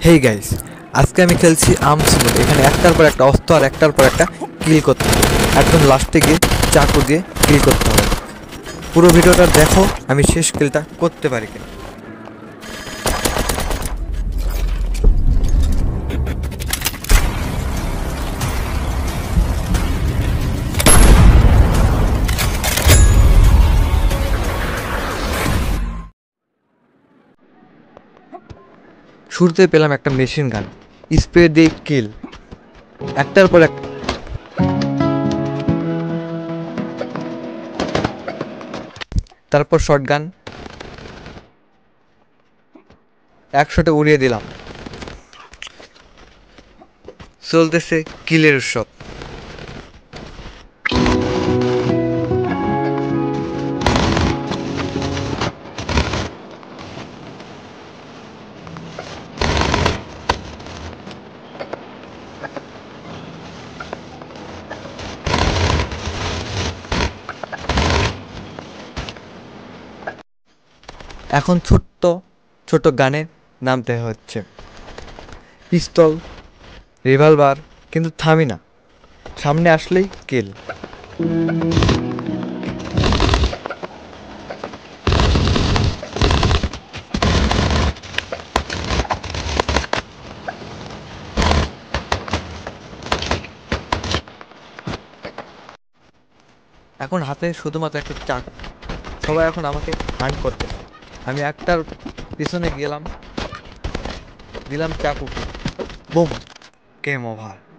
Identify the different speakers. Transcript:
Speaker 1: Hey guys, আজকে আমি খেলছি আর্মস মোড। এখানে একটার পর একটা অস্ত্র আর একটার পর একটা কিল করতে হবে। একদম লাস্টে গিয়ে চাকু দিয়ে কিল করতে হবে। পুরো ভিডিওটা দেখো আমি শেষ কিলটা করতে পারি কিনা। শুরুতে পেলাম একটা মেশিন গান, স্প্রে দিয়ে কিল একটার পর এক। তারপর শটগান একশোটা উড়িয়ে দিলাম। চলতেছে কিলের উৎসব। এখন ছোট্ট ছোট গানে নামতে হচ্ছে, পিস্তল, রিভলভার, কিন্তু থামি না, সামনে আসলেই কিল। এখন হাতে শুধুমাত্র একটা চাক, সবাই এখন আমাকে হান্ট করতে। আমি একটার পিছনে গেলাম, দিলাম চাকু, বুম, গেম ওভার।